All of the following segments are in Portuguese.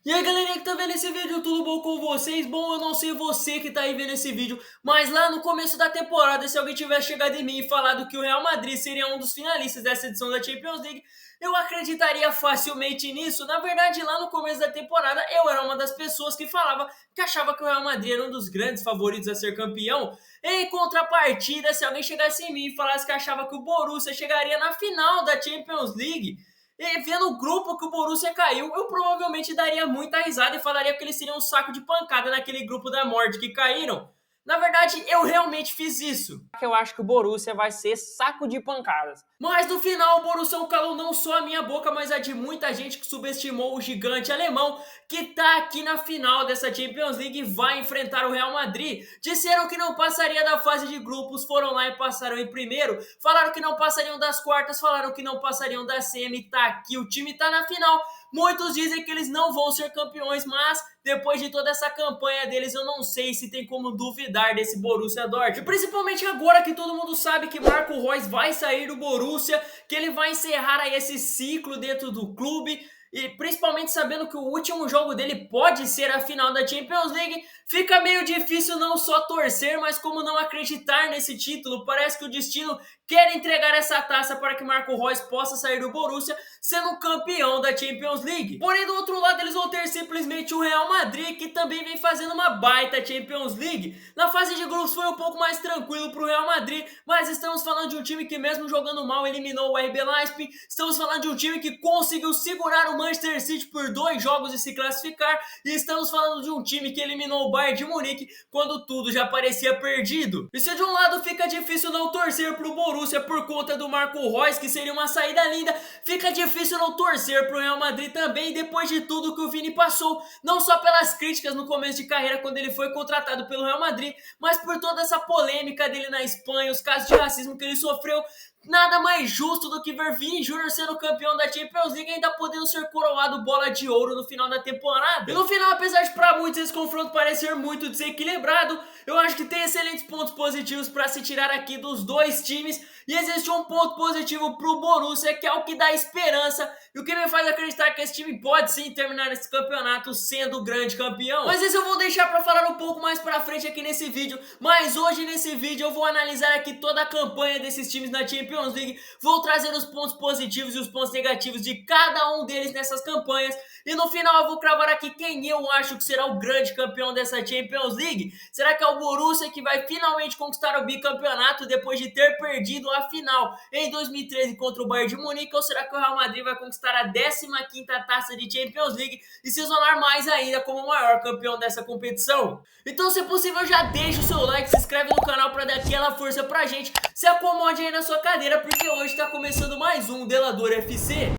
E aí galerinha que tá vendo esse vídeo, tudo bom com vocês? Bom, eu não sei você que tá aí vendo esse vídeo, mas lá no começo da temporada, se alguém tivesse chegado em mim e falado que o Real Madrid seria um dos finalistas dessa edição da Champions League, eu acreditaria facilmente nisso. Na verdade, lá no começo da temporada, eu era uma das pessoas que falava que achava que o Real Madrid era um dos grandes favoritos a ser campeão. Em contrapartida, se alguém chegasse em mim e falasse que achava que o Borussia chegaria na final da Champions League, e vendo o grupo que o Borussia caiu, eu provavelmente daria muita risada e falaria que eles seriam um saco de pancada naquele grupo da morte que caíram. Na verdade, eu realmente fiz isso. Eu acho que o Borussia vai ser saco de pancadas. Mas no final, o Borussia calou não só a minha boca, mas a de muita gente que subestimou o gigante alemão que tá aqui na final dessa Champions League e vai enfrentar o Real Madrid. Disseram que não passaria da fase de grupos, foram lá e passaram em primeiro. Falaram que não passariam das quartas, falaram que não passariam da semi. Tá aqui, o time tá na final. Muitos dizem que eles não vão ser campeões, mas depois de toda essa campanha deles, eu não sei se tem como duvidar desse Borussia Dortmund. E principalmente agora que todo mundo sabe que Marco Reus vai sair do Borussia, que ele vai encerrar aí esse ciclo dentro do clube, e principalmente sabendo que o último jogo dele pode ser a final da Champions League, fica meio difícil não só torcer, mas como não acreditar nesse título. Parece que o destino quer entregar essa taça para que Marco Reus possa sair do Borussia sendo campeão da Champions League. Porém, do outro lado, eles vão ter simplesmente o Real Madrid, que também vem fazendo uma baita Champions League. Na fase de grupos foi um pouco mais tranquilo para o Real Madrid, mas estamos falando de um time que mesmo jogando mal eliminou o RB Leipzig. Estamos falando de um time que conseguiu segurar o Manchester City por 2 jogos e se classificar, e estamos falando de um time que eliminou o Bayern de Munique quando tudo já parecia perdido. E se de um lado fica difícil não torcer pro Borussia por conta do Marco Reus, que seria uma saída linda, fica difícil não torcer pro Real Madrid também depois de tudo que o Vini passou, não só pelas críticas no começo de carreira quando ele foi contratado pelo Real Madrid, mas por toda essa polêmica dele na Espanha, os casos de racismo que ele sofreu. Nada mais justo do que ver Vini Júnior sendo campeão da Champions League e ainda podendo ser coroado bola de ouro no final da temporada. E no final, apesar de para muitos esse confronto parecer muito desequilibrado, eu acho que tem excelentes pontos positivos para se tirar aqui dos dois times, e existe um ponto positivo pro Borussia, que é o que dá esperança e o que me faz acreditar que esse time pode sim terminar esse campeonato sendo o grande campeão. Mas isso eu vou deixar para falar um pouco mais pra frente aqui nesse vídeo, mas hoje nesse vídeo eu vou analisar aqui toda a campanha desses times na Champions League, vou trazer os pontos positivos e os pontos negativos de cada um deles nessas campanhas, e no final eu vou cravar aqui quem eu acho que será o grande campeão dessa Champions League. Será que é o Borussia que vai finalmente conquistar o bicampeonato depois de ter perdido a final em 2013 contra o Bayern de Munique, ou será que o Real Madrid vai conquistar a 15ª taça de Champions League e se isolar mais ainda como o maior campeão dessa competição? Então, se possível, já deixa o seu like, se inscreve no canal para dar aquela força pra gente, se acomode aí na sua cadeira porque hoje tá começando mais um Delador FC.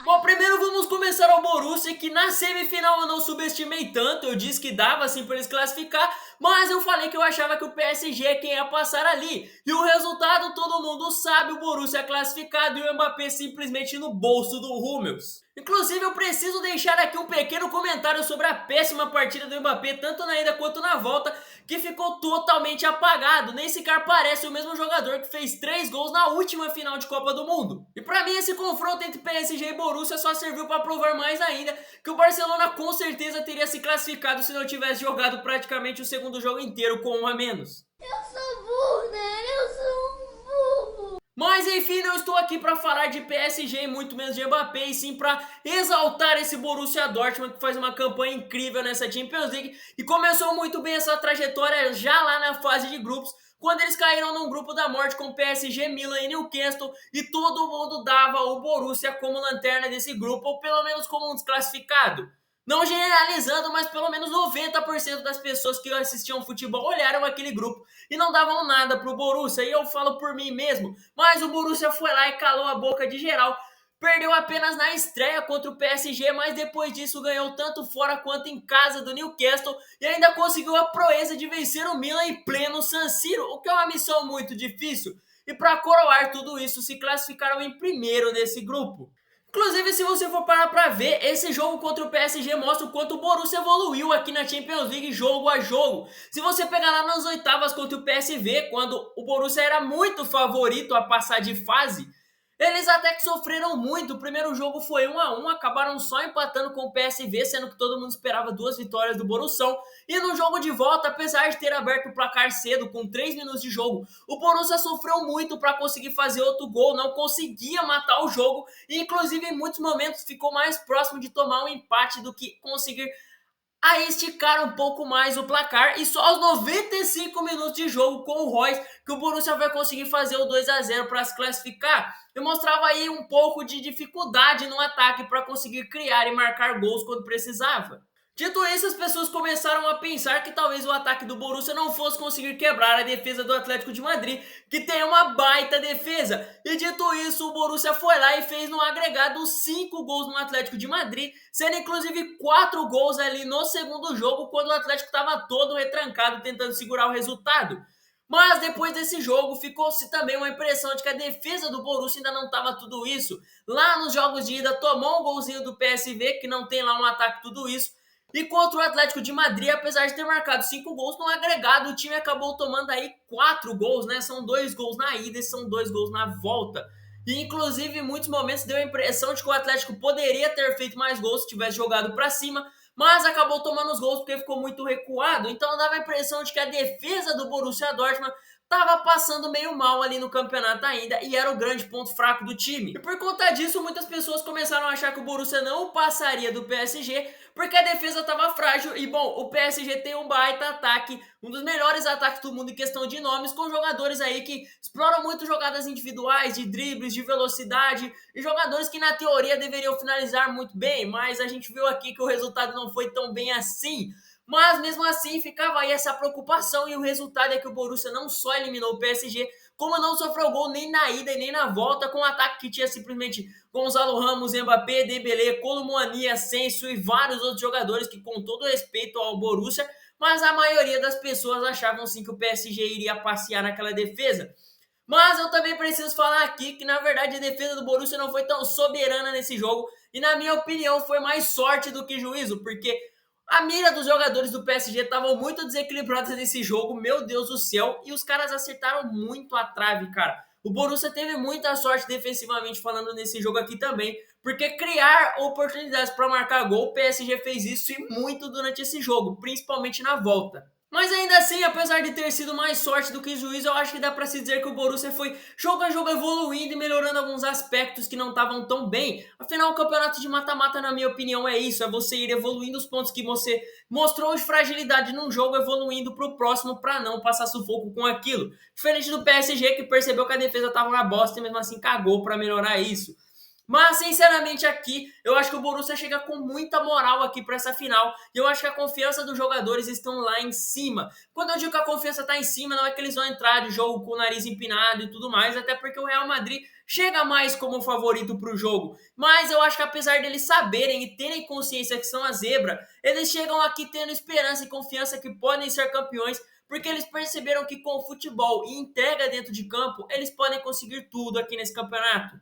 Bom, primeiro vamos começar ao Borussia, que na semifinal eu não subestimei tanto, eu disse que dava assim para eles classificar, mas eu falei que eu achava que o PSG é quem ia passar ali, e o resultado todo mundo sabe, o Borussia é classificado e o Mbappé simplesmente no bolso do Hummels. Inclusive eu preciso deixar aqui um pequeno comentário sobre a péssima partida do Mbappé, tanto na ida quanto na volta, que ficou totalmente apagado, nem sequer parece o mesmo jogador que fez 3 gols na última final de Copa do Mundo. E pra mim esse confronto entre PSG e Borussia só serviu para provar mais ainda que o Barcelona com certeza teria se classificado se não tivesse jogado praticamente o segundo jogo inteiro com 1 a menos. Eu sou burro, né? Eu sou um burro. Mas enfim, não estou aqui para falar de PSG e muito menos de Mbappé, e sim para exaltar esse Borussia Dortmund que faz uma campanha incrível nessa Champions League e começou muito bem essa trajetória já lá na fase de grupos, quando eles caíram num grupo da morte com PSG, Milan e Newcastle, e todo mundo dava o Borussia como lanterna desse grupo, ou pelo menos como um desclassificado. Não generalizando, mas pelo menos 90% das pessoas que assistiam futebol olharam aquele grupo e não davam nada pro Borussia, e eu falo por mim mesmo, mas o Borussia foi lá e calou a boca de geral. Perdeu apenas na estreia contra o PSG, mas depois disso ganhou tanto fora quanto em casa do Newcastle e ainda conseguiu a proeza de vencer o Milan em pleno San Siro, o que é uma missão muito difícil. E para coroar tudo isso, se classificaram em primeiro nesse grupo. Inclusive, se você for parar pra ver, esse jogo contra o PSG mostra o quanto o Borussia evoluiu aqui na Champions League jogo a jogo. Se você pegar lá nas oitavas contra o PSV, quando o Borussia era muito favorito a passar de fase, Eles até que sofreram muito, o primeiro jogo foi 1-1, acabaram só empatando com o PSV, sendo que todo mundo esperava 2 vitórias do Borussão. E no jogo de volta, apesar de ter aberto o placar cedo, com 3 minutos de jogo, o Borussia sofreu muito para conseguir fazer outro gol, não conseguia matar o jogo, e inclusive em muitos momentos ficou mais próximo de tomar um empate do que conseguir a esticar um pouco mais o placar, e só aos 95 minutos de jogo com o Reus que o Borussia vai conseguir fazer o 2-0 para se classificar, e mostrava aí um pouco de dificuldade no ataque para conseguir criar e marcar gols quando precisava. Dito isso, as pessoas começaram a pensar que talvez o ataque do Borussia não fosse conseguir quebrar a defesa do Atlético de Madrid, que tem uma baita defesa. E dito isso, o Borussia foi lá e fez no agregado 5 gols no Atlético de Madrid, sendo inclusive 4 gols ali no segundo jogo, quando o Atlético estava todo retrancado tentando segurar o resultado. Mas depois desse jogo ficou-se também uma impressão de que a defesa do Borussia ainda não estava tudo isso. Lá nos jogos de ida tomou um golzinho do PSV, que não tem lá um ataque tudo isso. E contra o Atlético de Madrid, apesar de ter marcado 5 gols no agregado, o time acabou tomando aí 4 gols, né? São 2 gols na ida e são 2 gols na volta. E inclusive em muitos momentos deu a impressão de que o Atlético poderia ter feito mais gols se tivesse jogado para cima, mas acabou tomando os gols porque ficou muito recuado. Então dava a impressão de que a defesa do Borussia Dortmund estava passando meio mal ali no campeonato ainda e era o grande ponto fraco do time. E por conta disso, muitas pessoas começaram a achar que o Borussia não passaria do PSG porque a defesa estava frágil. E bom, o PSG tem um baita ataque, um dos melhores ataques do mundo em questão de nomes, com jogadores aí que exploram muito jogadas individuais, de dribles, de velocidade, e jogadores que na teoria deveriam finalizar muito bem, mas a gente viu aqui que o resultado não foi tão bem assim. Mas mesmo assim ficava aí essa preocupação, e o resultado é que o Borussia não só eliminou o PSG, como não sofreu gol nem na ida e nem na volta, com um ataque que tinha simplesmente Gonzalo Ramos, Mbappé, Dembélé, Kolo Muani, Asensio e vários outros jogadores que, com todo respeito ao Borussia, mas a maioria das pessoas achavam sim que o PSG iria passear naquela defesa. Mas eu também preciso falar aqui que, na verdade, a defesa do Borussia não foi tão soberana nesse jogo, e na minha opinião foi mais sorte do que juízo, porque a mira dos jogadores do PSG estavam muito desequilibrados nesse jogo, meu Deus do céu, e os caras acertaram muito a trave, cara. O Borussia teve muita sorte defensivamente falando nesse jogo aqui também, porque criar oportunidades para marcar gol, o PSG fez isso e muito durante esse jogo, principalmente na volta. Mas ainda assim, apesar de ter sido mais sorte do que juízo, eu acho que dá para se dizer que o Borussia foi jogo a jogo evoluindo e melhorando alguns aspectos que não estavam tão bem. Afinal, o campeonato de mata-mata, na minha opinião, é isso, é você ir evoluindo os pontos que você mostrou de fragilidade num jogo, evoluindo para o próximo para não passar sufoco com aquilo. Diferente do PSG, que percebeu que a defesa estava uma bosta e mesmo assim cagou para melhorar isso. Mas, sinceramente, aqui, eu acho que o Borussia chega com muita moral aqui para essa final. E eu acho que a confiança dos jogadores estão lá em cima. Quando eu digo que a confiança está em cima, não é que eles vão entrar de jogo com o nariz empinado e tudo mais, até porque o Real Madrid chega mais como favorito para o jogo. Mas eu acho que apesar deles saberem e terem consciência que são a zebra, eles chegam aqui tendo esperança e confiança que podem ser campeões, porque eles perceberam que com futebol e entrega dentro de campo, eles podem conseguir tudo aqui nesse campeonato.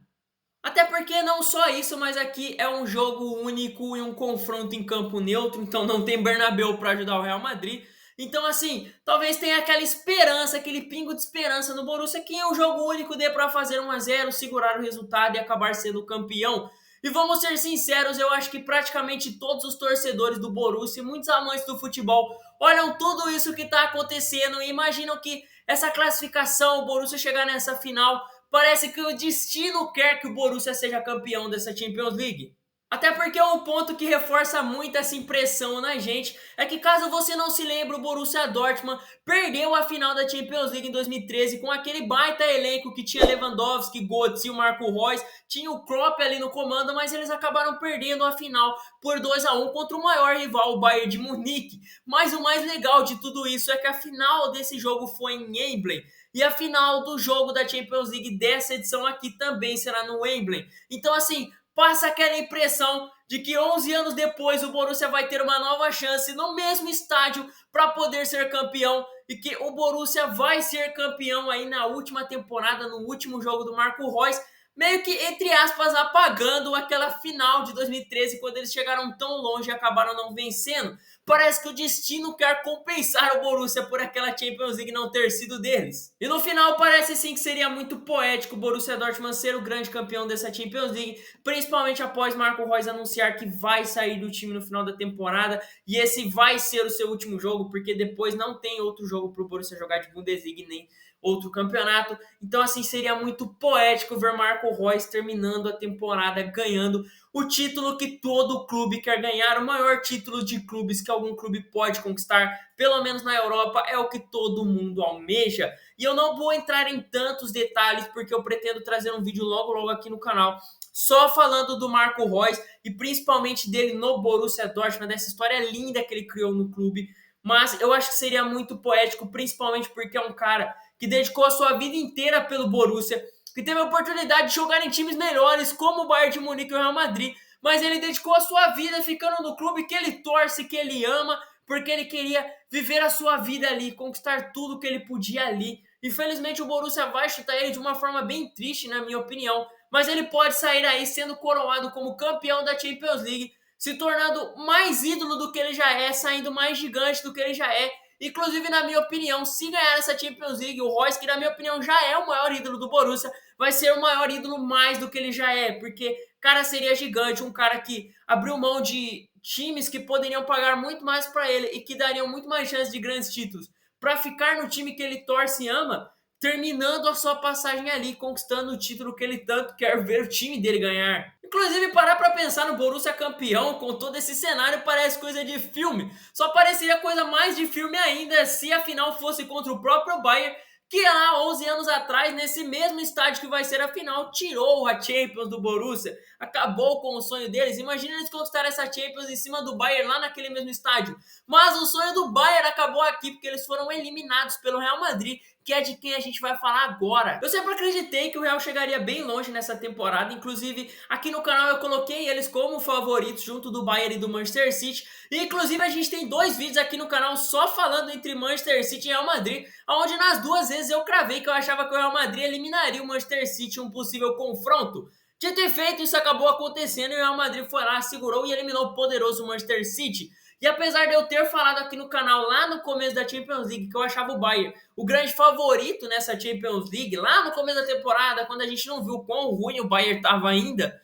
Até porque não só isso, mas aqui é um jogo único e um confronto em campo neutro, então não tem Bernabéu para ajudar o Real Madrid. Então, assim, talvez tenha aquela esperança, aquele pingo de esperança no Borussia, que em um jogo único dê para fazer 1-0, segurar o resultado e acabar sendo campeão. E vamos ser sinceros, eu acho que praticamente todos os torcedores do Borussia e muitos amantes do futebol olham tudo isso que está acontecendo e imaginam que essa classificação, o Borussia chegar nessa final, parece que o destino quer que o Borussia seja campeão dessa Champions League. Até porque um ponto que reforça muito essa impressão na gente é que, caso você não se lembre, o Borussia Dortmund perdeu a final da Champions League em 2013 com aquele baita elenco que tinha Lewandowski, Götze e o Marco Reus, tinha o Klopp ali no comando, mas eles acabaram perdendo a final por 2-1 contra o maior rival, o Bayern de Munique. Mas o mais legal de tudo isso é que a final desse jogo foi em Wembley, e a final do jogo da Champions League dessa edição aqui também será no Wembley. Então, assim, passa aquela impressão de que 11 anos depois o Borussia vai ter uma nova chance no mesmo estádio para poder ser campeão, e que o Borussia vai ser campeão aí na última temporada, no último jogo do Marco Reus, meio que, entre aspas, apagando aquela final de 2013, quando eles chegaram tão longe e acabaram não vencendo. Parece que o destino quer compensar o Borussia por aquela Champions League não ter sido deles. E no final parece sim que seria muito poético o Borussia Dortmund ser o grande campeão dessa Champions League, principalmente após Marco Reus anunciar que vai sair do time no final da temporada, e esse vai ser o seu último jogo, porque depois não tem outro jogo para o Borussia jogar de Bundesliga nem outro campeonato. Então assim, seria muito poético ver Marco Reus terminando a temporada ganhando o título que todo clube quer ganhar, o maior título de clubes que algum clube pode conquistar, pelo menos na Europa, é o que todo mundo almeja. E eu não vou entrar em tantos detalhes, porque eu pretendo trazer um vídeo logo aqui no canal, só falando do Marco Reus e principalmente dele no Borussia Dortmund, dessa história linda que ele criou no clube. Mas eu acho que seria muito poético, principalmente porque é um cara que dedicou a sua vida inteira pelo Borussia, que teve a oportunidade de jogar em times melhores, como o Bayern de Munique e o Real Madrid, mas ele dedicou a sua vida ficando no clube que ele torce, que ele ama, porque ele queria viver a sua vida ali, conquistar tudo que ele podia ali. Infelizmente o Borussia vai chutar ele de uma forma bem triste, na minha opinião, mas ele pode sair aí sendo coroado como campeão da Champions League, se tornando mais ídolo do que ele já é, saindo mais gigante do que ele já é. Inclusive, na minha opinião, se ganhar essa Champions League, o Reus, que na minha opinião já é o maior ídolo do Borussia, vai ser o maior ídolo mais do que ele já é, porque cara seria gigante, um cara que abriu mão de times que poderiam pagar muito mais para ele e que dariam muito mais chances de grandes títulos, para ficar no time que ele torce e ama, terminando a sua passagem ali, conquistando o título que ele tanto quer ver o time dele ganhar. Inclusive, parar pra pensar no Borussia campeão com todo esse cenário parece coisa de filme. Só pareceria coisa mais de filme ainda se a final fosse contra o próprio Bayern, que há 11 anos atrás, nesse mesmo estádio que vai ser a final, tirou a Champions do Borussia, acabou com o sonho deles. Imagina eles conquistarem essa Champions em cima do Bayern lá naquele mesmo estádio. Mas o sonho do Bayern acabou aqui porque eles foram eliminados pelo Real Madrid, que é de quem a gente vai falar agora. Eu sempre acreditei que o Real chegaria bem longe nessa temporada, inclusive aqui no canal eu coloquei eles como favoritos junto do Bayern e do Manchester City, e inclusive a gente tem 2 vídeos aqui no canal só falando entre Manchester City e Real Madrid, onde nas 2 vezes eu cravei que eu achava que o Real Madrid eliminaria o Manchester City em um possível confronto. Dito e feito, isso acabou acontecendo e o Real Madrid foi lá, segurou e eliminou o poderoso Manchester City. E apesar de eu ter falado aqui no canal lá no começo da Champions League que eu achava o Bayern o grande favorito nessa Champions League, lá no começo da temporada, quando a gente não viu quão ruim o Bayern estava ainda,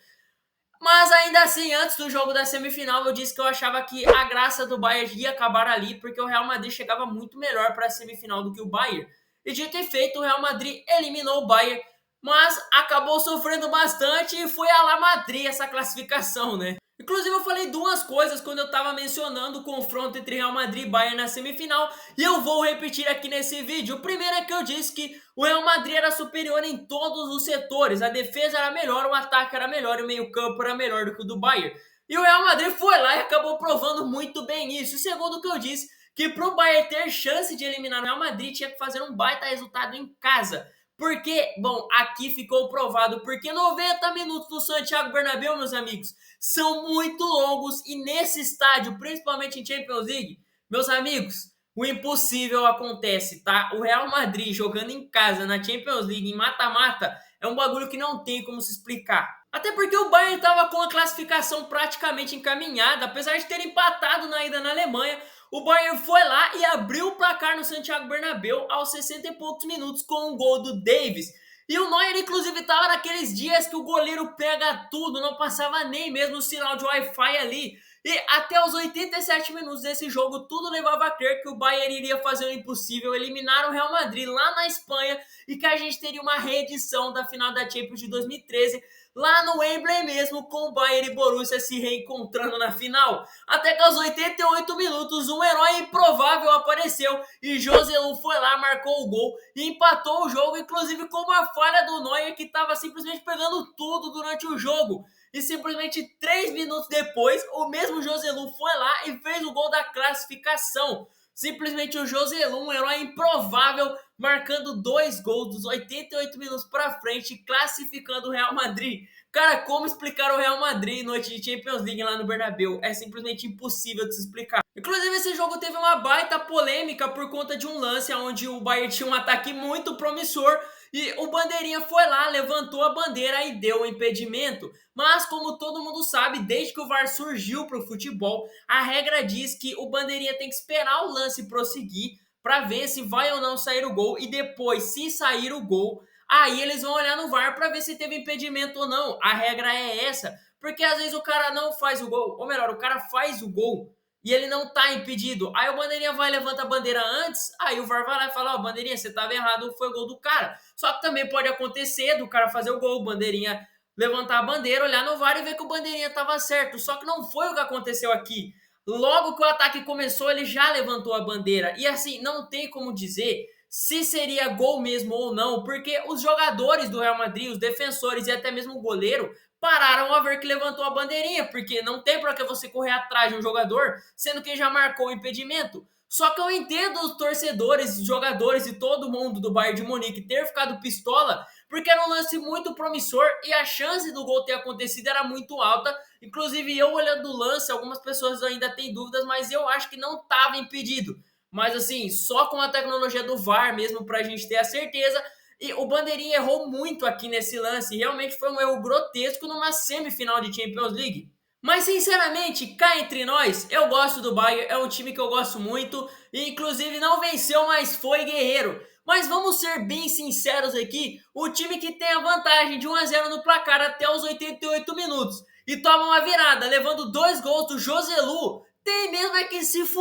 mas ainda assim, antes do jogo da semifinal, eu disse que eu achava que a graça do Bayern ia acabar ali, porque o Real Madrid chegava muito melhor para a semifinal do que o Bayern. E dito e feito, o Real Madrid eliminou o Bayern, mas acabou sofrendo bastante e foi a La Madrid essa classificação, né? Inclusive eu falei 2 coisas quando eu estava mencionando o confronto entre Real Madrid e Bayern na semifinal, e eu vou repetir aqui nesse vídeo. O primeiro é que eu disse que o Real Madrid era superior em todos os setores, a defesa era melhor, o ataque era melhor, o meio campo era melhor do que o do Bayern. E o Real Madrid foi lá e acabou provando muito bem isso. E segundo o que eu disse, que para o Bayern ter chance de eliminar o Real Madrid tinha que fazer um baita resultado em casa. Porque, bom, aqui ficou provado, porque 90 minutos do Santiago Bernabéu, meus amigos, são muito longos e nesse estádio, principalmente em Champions League, meus amigos, o impossível acontece, tá? O Real Madrid jogando em casa na Champions League em mata-mata é um bagulho que não tem como se explicar. Até porque o Bayern estava com a classificação praticamente encaminhada, apesar de ter empatado na ida na Alemanha, o Bayern foi lá e abriu o placar no Santiago Bernabéu aos 60 e poucos minutos com um gol do Davies. E o Neuer, inclusive, estava naqueles dias que o goleiro pega tudo, não passava nem mesmo o sinal de Wi-Fi ali. E até os 87 minutos desse jogo, tudo levava a crer que o Bayern iria fazer o impossível, eliminar o Real Madrid lá na Espanha e que a gente teria uma reedição da final da Champions de 2013, lá no Wembley mesmo, com o Bayern e Borussia se reencontrando na final. Até que aos 88 minutos, um herói improvável apareceu e Joselu foi lá, marcou o gol e empatou o jogo, inclusive com uma falha do Neuer que estava simplesmente pegando tudo durante o jogo. E simplesmente 3 minutos depois, o mesmo Joselu foi lá e fez o gol da classificação. Simplesmente o Joselu, um herói improvável, marcando 2 gols dos 88 minutos para frente, classificando o Real Madrid. Cara, como explicar o Real Madrid noite de Champions League lá no Bernabéu? É simplesmente impossível de se explicar. Inclusive, esse jogo teve uma baita polêmica por conta de um lance onde o Bayern tinha um ataque muito promissor e o bandeirinha foi lá, levantou a bandeira e deu o impedimento. Mas, como todo mundo sabe, desde que o VAR surgiu para o futebol, a regra diz que o bandeirinha tem que esperar o lance prosseguir para ver se vai ou não sair o gol e depois, se sair o gol, aí eles vão olhar no VAR para ver se teve impedimento ou não. A regra é essa, porque às vezes o cara não faz o gol, ou melhor, o cara faz o gol e ele não tá impedido. Aí o bandeirinha vai, levanta a bandeira antes, aí o VAR vai lá e fala, ó, bandeirinha, você tava errado, foi o gol do cara. Só que também pode acontecer do cara fazer o gol, o bandeirinha levantar a bandeira, olhar no VAR e ver que o bandeirinha tava certo. Só que não foi o que aconteceu aqui. Logo que o ataque começou, ele já levantou a bandeira. E assim, não tem como dizer se seria gol mesmo ou não, porque os jogadores do Real Madrid, os defensores e até mesmo o goleiro pararam a ver que levantou a bandeirinha, porque não tem para que você correr atrás de um jogador, sendo que já marcou o impedimento. Só que eu entendo os torcedores, os jogadores e todo mundo do Bayern de Munique ter ficado pistola, porque era um lance muito promissor e a chance do gol ter acontecido era muito alta. Inclusive, eu olhando o lance, algumas pessoas ainda têm dúvidas, mas eu acho que não estava impedido. Mas assim, só com a tecnologia do VAR mesmo para a gente ter a certeza. E o bandeirinha errou muito aqui nesse lance. Realmente foi um erro grotesco numa semifinal de Champions League. Mas sinceramente, cá entre nós, eu gosto do Bayern, é um time que eu gosto muito e inclusive não venceu, mas foi guerreiro. Mas vamos ser bem sinceros aqui, o time que tem a vantagem de 1-0 no placar até os 88 minutos e toma uma virada, levando 2 gols do Joselu, tem mesmo é que se f...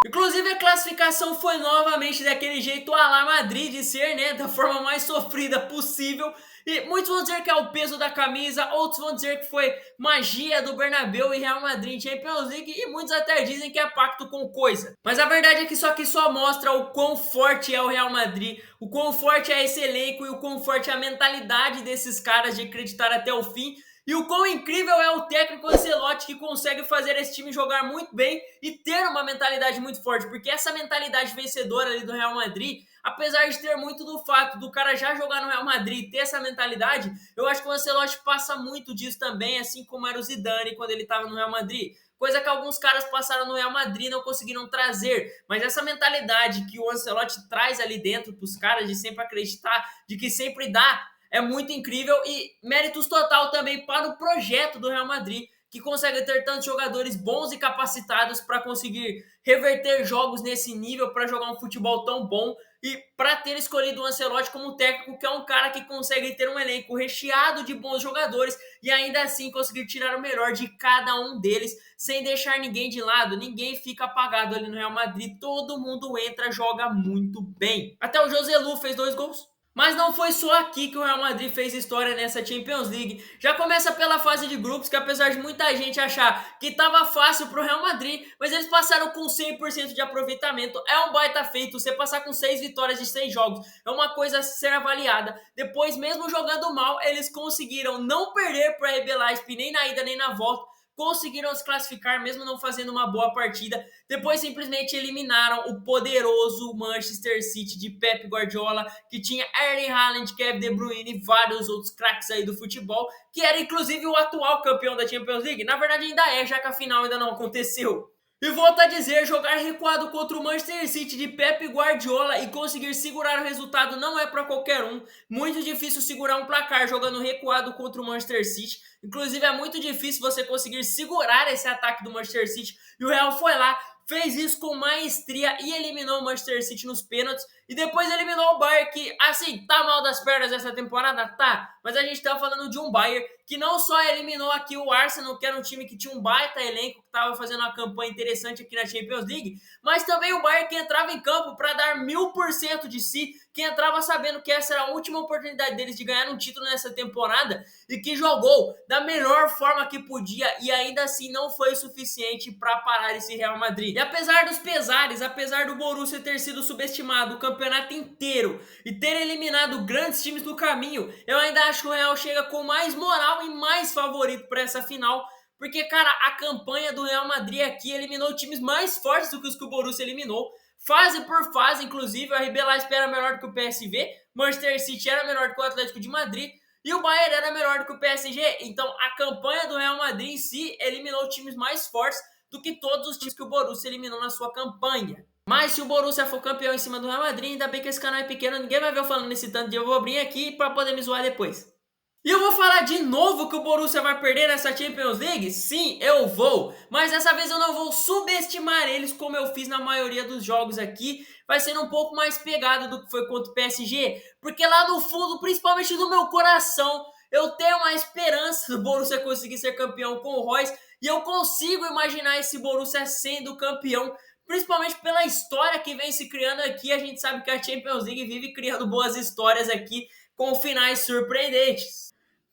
Inclusive a classificação foi novamente daquele jeito à la Madrid de ser, né, da forma mais sofrida possível. E muitos vão dizer que é o peso da camisa, outros vão dizer que foi magia do Bernabéu e Real Madrid em Champions League e muitos até dizem que é pacto com coisa. Mas a verdade é que isso aqui só mostra o quão forte é o Real Madrid, o quão forte é esse elenco e o quão forte é a mentalidade desses caras de acreditar até o fim. E o quão incrível é o técnico Ancelotti que consegue fazer esse time jogar muito bem e ter uma mentalidade muito forte, porque essa mentalidade vencedora ali do Real Madrid, apesar de ter muito do fato do cara já jogar no Real Madrid e ter essa mentalidade, eu acho que o Ancelotti passa muito disso também, assim como era o Zidane quando ele estava no Real Madrid. Coisa que alguns caras passaram no Real Madrid e não conseguiram trazer. Mas essa mentalidade que o Ancelotti traz ali dentro para os caras, de sempre acreditar, de que sempre dá, é muito incrível e méritos total também para o projeto do Real Madrid, que consegue ter tantos jogadores bons e capacitados para conseguir reverter jogos nesse nível, para jogar um futebol tão bom e para ter escolhido o Ancelotti como técnico, que é um cara que consegue ter um elenco recheado de bons jogadores e ainda assim conseguir tirar o melhor de cada um deles, sem deixar ninguém de lado, ninguém fica apagado ali no Real Madrid, todo mundo entra, joga muito bem. Até o Joselu fez 2 gols. Mas não foi só aqui que o Real Madrid fez história nessa Champions League. Já começa pela fase de grupos, que apesar de muita gente achar que estava fácil para o Real Madrid, mas eles passaram com 100% de aproveitamento. É um baita feito, você passar com 6 vitórias de 6 jogos. É uma coisa a ser avaliada. Depois, mesmo jogando mal, eles conseguiram não perder para a RB Leipzig nem na ida nem na volta. Conseguiram se classificar mesmo não fazendo uma boa partida. Depois simplesmente eliminaram o poderoso Manchester City de Pep Guardiola, que tinha Erling Haaland, Kevin De Bruyne e vários outros craques aí do futebol, que era inclusive o atual campeão da Champions League. Na verdade ainda é, já que a final ainda não aconteceu. E volto a dizer, jogar recuado contra o Manchester City de Pep Guardiola e conseguir segurar o resultado não é para qualquer um. Muito difícil segurar um placar jogando recuado contra o Manchester City. Inclusive é muito difícil você conseguir segurar esse ataque do Manchester City. E o Real foi lá, fez isso com maestria e eliminou o Manchester City nos pênaltis. E depois eliminou o Bayern, que, assim, tá mal das pernas essa temporada? Tá. Mas a gente tá falando de um Bayern que não só eliminou aqui o Arsenal, que era um time que tinha um baita elenco, que tava fazendo uma campanha interessante aqui na Champions League, mas também o Bayern que entrava em campo para dar 1000% de si, que entrava sabendo que essa era a última oportunidade deles de ganhar um título nessa temporada e que jogou da melhor forma que podia e ainda assim não foi o suficiente para parar esse Real Madrid. E apesar dos pesares, apesar do Borussia ter sido subestimado o campeonato inteiro e ter eliminado grandes times no caminho, eu ainda acho que o Real chega com mais moral e mais favorito para essa final, porque, cara, a campanha do Real Madrid aqui eliminou times mais fortes do que os que o Borussia eliminou, fase por fase, inclusive, a RB Leipzig era melhor do que o PSV, Manchester City era melhor do que o Atlético de Madrid, e o Bayern era melhor do que o PSG. Então a campanha do Real Madrid em si eliminou times mais fortes do que todos os times que o Borussia eliminou na sua campanha. Mas se o Borussia for campeão em cima do Real Madrid, ainda bem que esse canal é pequeno, ninguém vai ver eu falando nesse tanto de eu vou abrir aqui para poder me zoar depois. E eu vou falar de novo que o Borussia vai perder nessa Champions League? Sim, eu vou. Mas dessa vez eu não vou subestimar eles como eu fiz na maioria dos jogos aqui. Vai ser um pouco mais pegado do que foi contra o PSG. Porque lá no fundo, principalmente no meu coração, eu tenho uma esperança do Borussia conseguir ser campeão com o Royce. E eu consigo imaginar esse Borussia sendo campeão. Principalmente pela história que vem se criando aqui. A gente sabe que a Champions League vive criando boas histórias aqui com finais surpreendentes.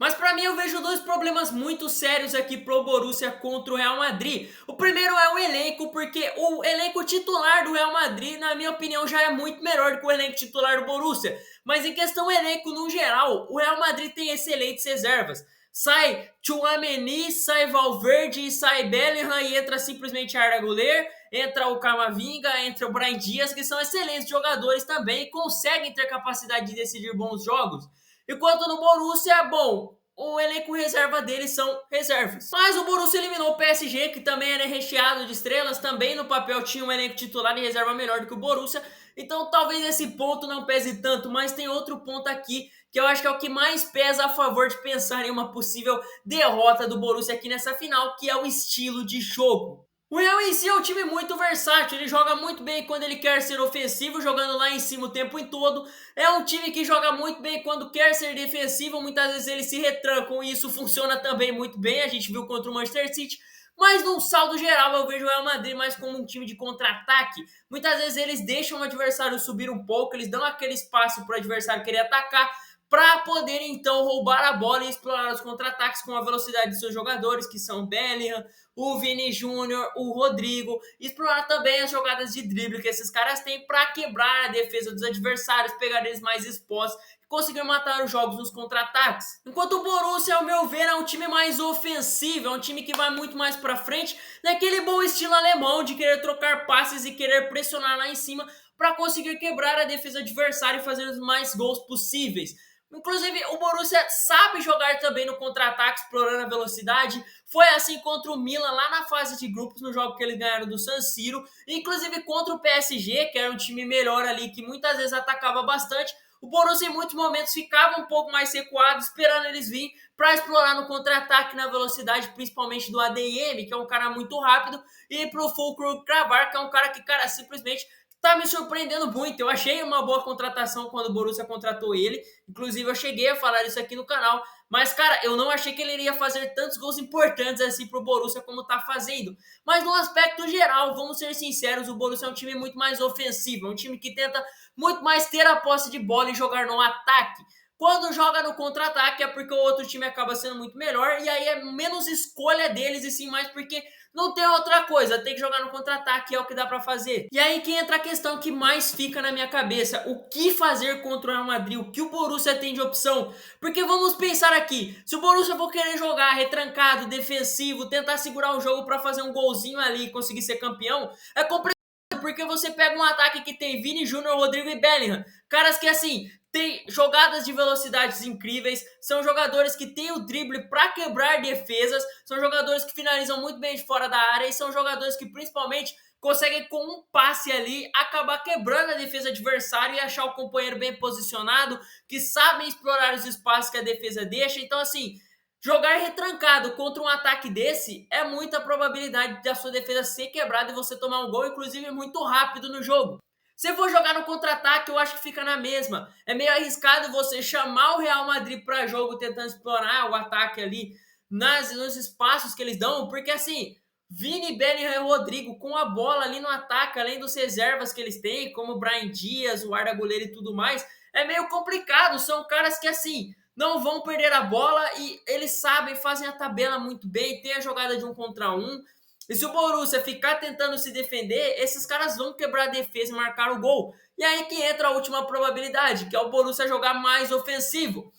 Mas para mim eu vejo dois problemas muito sérios aqui pro Borussia contra o Real Madrid. O primeiro é o elenco, porque o elenco titular do Real Madrid, na minha opinião, já é muito melhor do que o elenco titular do Borussia. Mas em questão elenco no geral, o Real Madrid tem excelentes reservas. Sai Tchouaméni, sai Valverde, sai Bellingham e entra simplesmente Arda Güler, entra o Camavinga, entra o Brahim Dias, que são excelentes jogadores também e conseguem ter capacidade de decidir bons jogos. Enquanto no Borussia, bom, o elenco reserva deles são reservas. Mas o Borussia eliminou o PSG, que também era recheado de estrelas, também no papel tinha um elenco titular e reserva melhor do que o Borussia. Então talvez esse ponto não pese tanto, mas tem outro ponto aqui que eu acho que é o que mais pesa a favor de pensar em uma possível derrota do Borussia aqui nessa final, que é o estilo de jogo. O Real em si é um time muito versátil, ele joga muito bem quando ele quer ser ofensivo, jogando lá em cima o tempo em todo. É um time que joga muito bem quando quer ser defensivo, muitas vezes eles se retrancam e isso funciona também muito bem, a gente viu contra o Manchester City. Mas no saldo geral eu vejo o Real Madrid mais como um time de contra-ataque. Muitas vezes eles deixam o adversário subir um pouco, eles dão aquele espaço para o adversário querer atacar, para poder então roubar a bola e explorar os contra-ataques com a velocidade de seus jogadores, que são o Bellingham, o Vini Júnior, o Rodrigo, e explorar também as jogadas de drible que esses caras têm para quebrar a defesa dos adversários, pegar eles mais expostos e conseguir matar os jogos nos contra-ataques. Enquanto o Borussia, ao meu ver, é um time mais ofensivo, é um time que vai muito mais para frente, naquele bom estilo alemão de querer trocar passes e querer pressionar lá em cima para conseguir quebrar a defesa adversária e fazer os mais gols possíveis. Inclusive, o Borussia sabe jogar também no contra-ataque, explorando a velocidade. Foi assim contra o Milan, lá na fase de grupos, no jogo que eles ganharam do San Siro. Inclusive contra o PSG, que era um time melhor ali, que muitas vezes atacava bastante. O Borussia, em muitos momentos, ficava um pouco mais recuado, esperando eles virem para explorar no contra-ataque, na velocidade, principalmente do ADM, que é um cara muito rápido, e para o Fulcrum Cravar, que é um cara que, cara, simplesmente tá me surpreendendo muito. Eu achei uma boa contratação quando o Borussia contratou ele. Inclusive, eu cheguei a falar isso aqui no canal. Mas, cara, eu não achei que ele iria fazer tantos gols importantes assim pro Borussia como tá fazendo. Mas, no aspecto geral, vamos ser sinceros, o Borussia é um time muito mais ofensivo. É um time que tenta muito mais ter a posse de bola e jogar no ataque. Quando joga no contra-ataque é porque o outro time acaba sendo muito melhor. E aí é menos escolha deles e sim mais porque não tem outra coisa, tem que jogar no contra-ataque, é o que dá pra fazer. E aí que entra a questão que mais fica na minha cabeça, o que fazer contra o Real Madrid, o que o Borussia tem de opção, porque vamos pensar aqui, se o Borussia for querer jogar retrancado, defensivo, tentar segurar o jogo pra fazer um golzinho ali e conseguir ser campeão, é complicado, porque você pega um ataque que tem Vini Júnior, Rodrigo e Bellingham, caras que assim, tem jogadas de velocidades incríveis, são jogadores que têm o drible para quebrar defesas, são jogadores que finalizam muito bem de fora da área e são jogadores que principalmente conseguem com um passe ali acabar quebrando a defesa adversária e achar o companheiro bem posicionado, que sabem explorar os espaços que a defesa deixa. Então assim, jogar retrancado contra um ataque desse é muita probabilidade da sua defesa ser quebrada e você tomar um gol, inclusive muito rápido no jogo. Se for jogar no contra-ataque, eu acho que fica na mesma. É meio arriscado você chamar o Real Madrid para jogo tentando explorar o ataque ali nos espaços que eles dão, porque assim, Vini, Bellingham e Rodrigo com a bola ali no ataque, além dos reservas que eles têm, como o Brahim Dias, o Arda Güler e tudo mais, é meio complicado. São caras que assim, não vão perder a bola e eles sabem, fazem a tabela muito bem, tem a jogada de 1 contra 1. E se o Borussia ficar tentando se defender, esses caras vão quebrar a defesa e marcar o gol. E aí que entra a última probabilidade, que é o Borussia jogar mais ofensivo.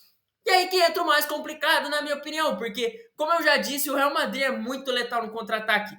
E aí que entra o mais complicado, na minha opinião, porque, como eu já disse, o Real Madrid é muito letal no contra-ataque.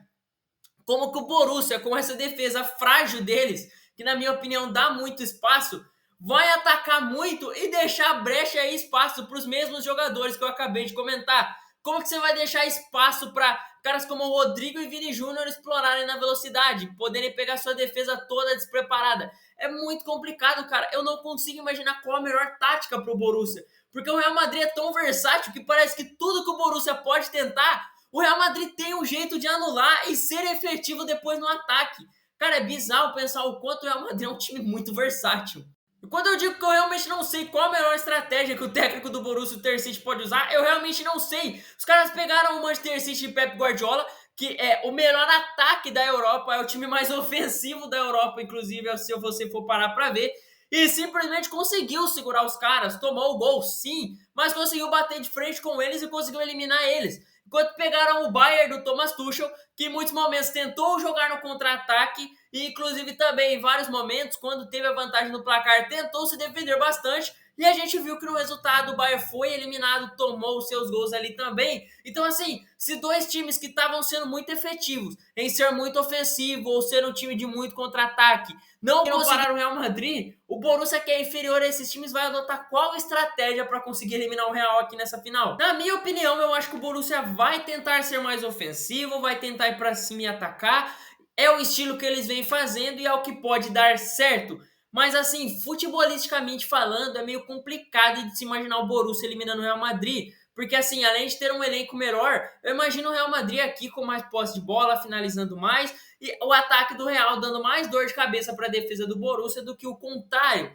Como que o Borussia, com essa defesa frágil deles, que na minha opinião dá muito espaço, vai atacar muito e deixar brecha e espaço para os mesmos jogadores que eu acabei de comentar. Como que você vai deixar espaço para caras como o Rodrigo e Vini Júnior explorarem na velocidade, poderem pegar sua defesa toda despreparada? É muito complicado, cara. Eu não consigo imaginar qual a melhor tática para o Borussia, porque o Real Madrid é tão versátil que parece que tudo que o Borussia pode tentar, o Real Madrid tem um jeito de anular e ser efetivo depois no ataque. Cara, é bizarro pensar o quanto o Real Madrid é um time muito versátil. E quando eu digo que eu realmente não sei qual a melhor estratégia que o técnico do Borussia City pode usar, eu realmente não sei. Os caras pegaram o Manchester City de Pep Guardiola, que é o melhor ataque da Europa, é o time mais ofensivo da Europa, inclusive, se você for parar pra ver, e simplesmente conseguiu segurar os caras, tomou o gol, sim, mas conseguiu bater de frente com eles e conseguiu eliminar eles. Enquanto pegaram o Bayern do Thomas Tuchel, que em muitos momentos tentou jogar no contra-ataque e inclusive também em vários momentos, quando teve a vantagem no placar, tentou se defender bastante, e a gente viu que no resultado o Bayern foi eliminado, tomou os seus gols ali também. Então assim, se dois times que estavam sendo muito efetivos em ser muito ofensivo ou ser um time de muito contra-ataque não conseguiram o Real Madrid, o Borussia, que é inferior a esses times, vai adotar qual estratégia para conseguir eliminar o Real aqui nessa final? Na minha opinião, eu acho que o Borussia vai tentar ser mais ofensivo, vai tentar ir para cima e atacar. É o estilo que eles vêm fazendo e é o que pode dar certo. Mas assim, futebolisticamente falando, é meio complicado de se imaginar o Borussia eliminando o Real Madrid. Porque assim, além de ter um elenco melhor, eu imagino o Real Madrid aqui com mais posse de bola, finalizando mais, e o ataque do Real dando mais dor de cabeça para a defesa do Borussia do que o contrário.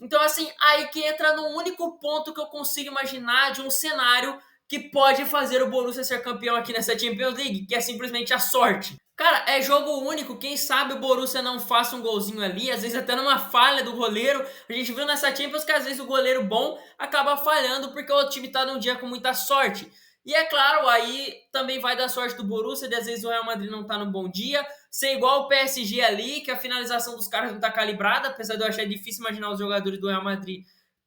Então assim, aí que entra no único ponto que eu consigo imaginar de um cenário que pode fazer o Borussia ser campeão aqui nessa Champions League, que é simplesmente a sorte. Cara, é jogo único, quem sabe o Borussia não faça um golzinho ali, às vezes até numa falha do goleiro. A gente viu nessa Champions que às vezes o goleiro bom acaba falhando porque o time tá num dia com muita sorte. E é claro, aí também vai da sorte do Borussia, de às vezes o Real Madrid não tá num bom dia, ser igual o PSG ali, que a finalização dos caras não tá calibrada, apesar de eu achar difícil imaginar os jogadores do Real Madrid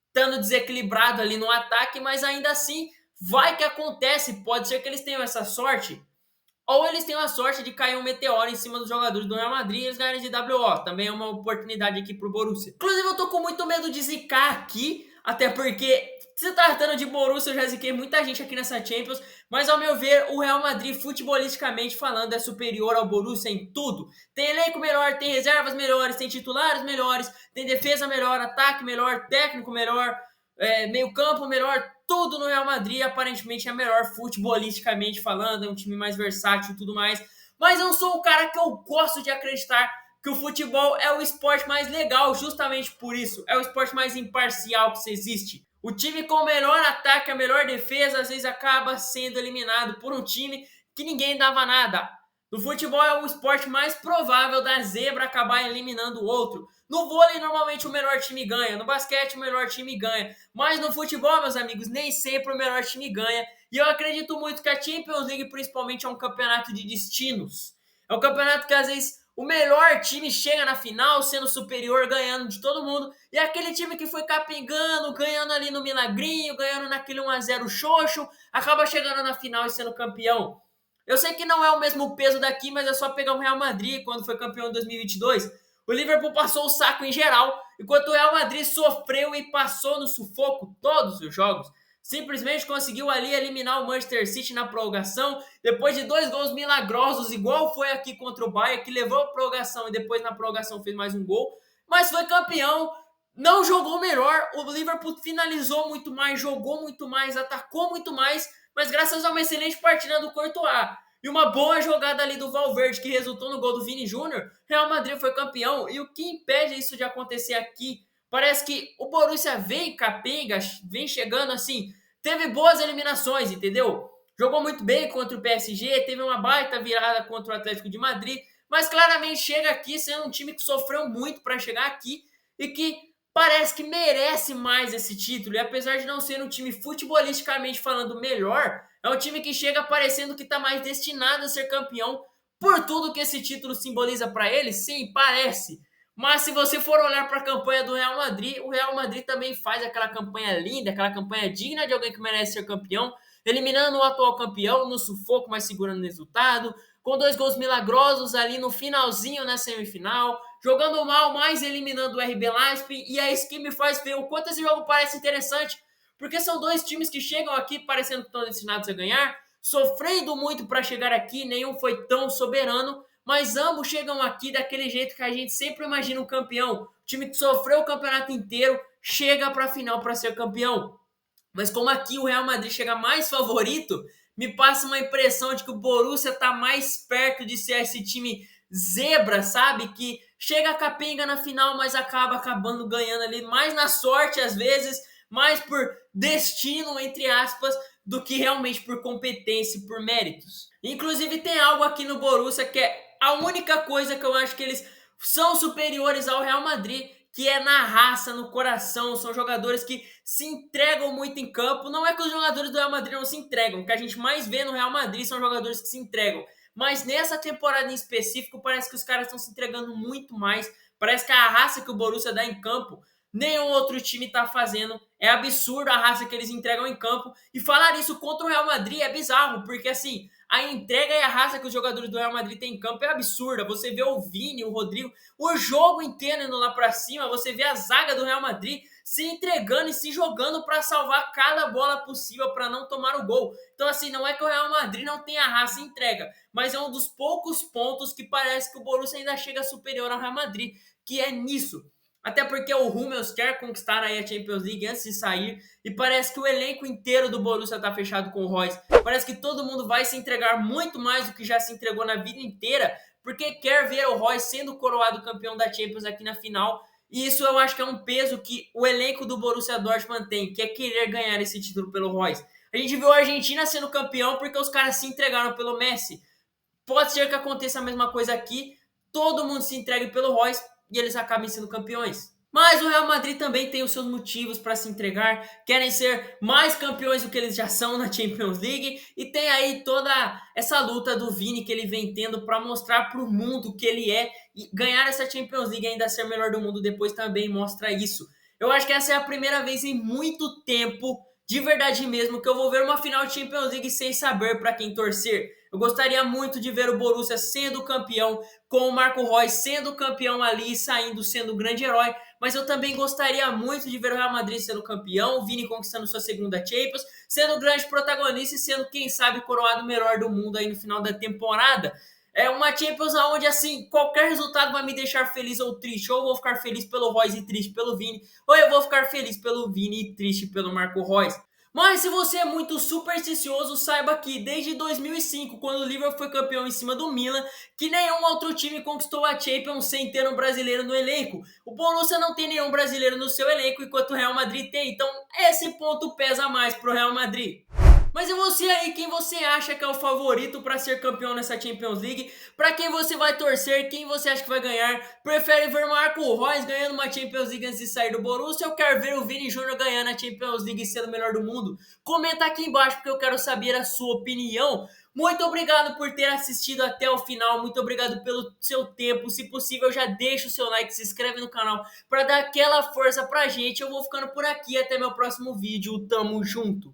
estando desequilibrado ali no ataque, mas ainda assim, vai que acontece, pode ser que eles tenham essa sorte, ou eles têm a sorte de cair um meteoro em cima dos jogadores do Real Madrid e eles ganharem de WO. Também é uma oportunidade aqui pro Borussia. Inclusive, eu tô com muito medo de zicar aqui, até porque, se tratando de Borussia, eu já ziquei muita gente aqui nessa Champions, mas ao meu ver, o Real Madrid, futebolisticamente falando, é superior ao Borussia em tudo. Tem elenco melhor, tem reservas melhores, tem titulares melhores, tem defesa melhor, ataque melhor, técnico melhor, meio campo melhor, tudo no Real Madrid aparentemente é melhor futebolisticamente falando, é um time mais versátil e tudo mais, mas eu sou o cara que eu gosto de acreditar que o futebol é o esporte mais legal, justamente por isso, é o esporte mais imparcial que existe. O time com o melhor ataque, a melhor defesa, às vezes acaba sendo eliminado por um time que ninguém dava nada. No futebol é o esporte mais provável da zebra acabar eliminando o outro. No vôlei, normalmente o melhor time ganha. No basquete, o melhor time ganha. Mas no futebol, meus amigos, nem sempre o melhor time ganha. E eu acredito muito que a Champions League, principalmente, é um campeonato de destinos. É um campeonato que, às vezes, o melhor time chega na final, sendo superior, ganhando de todo mundo. E aquele time que foi capengando, ganhando ali no milagrinho, ganhando naquele 1-0 xoxo, acaba chegando na final e sendo campeão. Eu sei que não é o mesmo peso daqui, mas é só pegar o Real Madrid quando foi campeão em 2022. O Liverpool passou o saco em geral, enquanto o Real Madrid sofreu e passou no sufoco todos os jogos. Simplesmente conseguiu ali eliminar o Manchester City na prorrogação, depois de 2 gols milagrosos, igual foi aqui contra o Bayern, que levou a prorrogação e depois na prorrogação fez mais um gol, mas foi campeão, não jogou melhor, o Liverpool finalizou muito mais, jogou muito mais, atacou muito mais, mas graças a uma excelente partida do Courtois e uma boa jogada ali do Valverde, que resultou no gol do Vini Júnior, Real Madrid foi campeão. E o que impede isso de acontecer aqui? Parece que o Borussia vem capenga, vem chegando assim, teve boas eliminações, entendeu? Jogou muito bem contra o PSG, teve uma baita virada contra o Atlético de Madrid, mas claramente chega aqui sendo um time que sofreu muito para chegar aqui e que parece que merece mais esse título. E apesar de não ser um time futebolisticamente falando melhor, é um time que chega parecendo que está mais destinado a ser campeão por tudo que esse título simboliza para ele. Sim, parece. Mas se você for olhar para a campanha do Real Madrid, o Real Madrid também faz aquela campanha linda, aquela campanha digna de alguém que merece ser campeão, eliminando o atual campeão no sufoco, mas segurando o resultado, com 2 gols milagrosos ali no finalzinho na semifinal, jogando mal, mas eliminando o RB Leipzig, e é isso que me faz ver o quanto esse jogo parece interessante, porque são dois times que chegam aqui parecendo que estão destinados a ganhar, sofrendo muito para chegar aqui, nenhum foi tão soberano, mas ambos chegam aqui daquele jeito que a gente sempre imagina um campeão, o time que sofreu o campeonato inteiro, chega para a final para ser campeão. Mas como aqui o Real Madrid chega mais favorito, me passa uma impressão de que o Borussia está mais perto de ser esse time zebra, sabe? Que chega capenga na final, mas acabando ganhando ali, mais na sorte às vezes, mais por destino, entre aspas, do que realmente por competência e por méritos. Inclusive tem algo aqui no Borussia que é a única coisa que eu acho que eles são superiores ao Real Madrid, que é na raça, no coração. São jogadores que se entregam muito em campo. Não é que os jogadores do Real Madrid não se entregam, o que a gente mais vê no Real Madrid são jogadores que se entregam. Mas nessa temporada em específico, parece que os caras estão se entregando muito mais. Parece que a raça que o Borussia dá em campo, nenhum outro time está fazendo. É absurdo a raça que eles entregam em campo. E falar isso contra o Real Madrid é bizarro, porque assim, a entrega e a raça que os jogadores do Real Madrid têm em campo é absurda. Você vê o Vini, o Rodrigo, o jogo inteiro indo lá para cima. Você vê a zaga do Real Madrid se entregando e se jogando para salvar cada bola possível para não tomar o gol. Então assim, não é que o Real Madrid não tenha raça e entrega, mas é um dos poucos pontos que parece que o Borussia ainda chega superior ao Real Madrid, que é nisso. Até porque o Hummels quer conquistar aí a Champions League antes de sair, e parece que o elenco inteiro do Borussia está fechado com o Reus. Parece que todo mundo vai se entregar muito mais do que já se entregou na vida inteira, porque quer ver o Reus sendo coroado campeão da Champions aqui na final. E isso eu acho que é um peso que o elenco do Borussia Dortmund tem, que é querer ganhar esse título pelo Reus. A gente viu a Argentina sendo campeão porque os caras se entregaram pelo Messi. Pode ser que aconteça a mesma coisa aqui, todo mundo se entregue pelo Reus e eles acabem sendo campeões. Mas o Real Madrid também tem os seus motivos para se entregar, querem ser mais campeões do que eles já são na Champions League, e tem aí toda essa luta do Vini que ele vem tendo para mostrar para o mundo que ele é, e ganhar essa Champions League e ainda ser melhor do mundo depois também mostra isso. Eu acho que essa é a primeira vez em muito tempo, de verdade mesmo, que eu vou ver uma final de Champions League sem saber para quem torcer. Eu gostaria muito de ver o Borussia sendo campeão, com o Marco Reus sendo campeão ali, saindo sendo o grande herói, mas eu também gostaria muito de ver o Real Madrid sendo campeão, o Vini conquistando sua segunda Champions, sendo o grande protagonista e sendo, quem sabe, coroado o melhor do mundo aí no final da temporada. É uma Champions onde, assim, qualquer resultado vai me deixar feliz ou triste. Ou eu vou ficar feliz pelo Reus e triste pelo Vini, ou eu vou ficar feliz pelo Vini e triste pelo Marco Reus. Mas se você é muito supersticioso, saiba que desde 2005, quando o Liverpool foi campeão em cima do Milan, que nenhum outro time conquistou a Champions sem ter um brasileiro no elenco. O Borussia não tem nenhum brasileiro no seu elenco, enquanto o Real Madrid tem. Então esse ponto pesa mais pro Real Madrid. Mas e você aí, quem você acha que é o favorito para ser campeão nessa Champions League? Para quem você vai torcer? Quem você acha que vai ganhar? Prefere ver Marco Reus ganhando uma Champions League antes de sair do Borussia ou quer ver o Vini Júnior ganhando a Champions League e sendo o melhor do mundo? Comenta aqui embaixo porque eu quero saber a sua opinião. Muito obrigado por ter assistido até o final, muito obrigado pelo seu tempo. Se possível, já deixa o seu like, se inscreve no canal para dar aquela força pra gente. Eu vou ficando por aqui, até meu próximo vídeo. Tamo junto!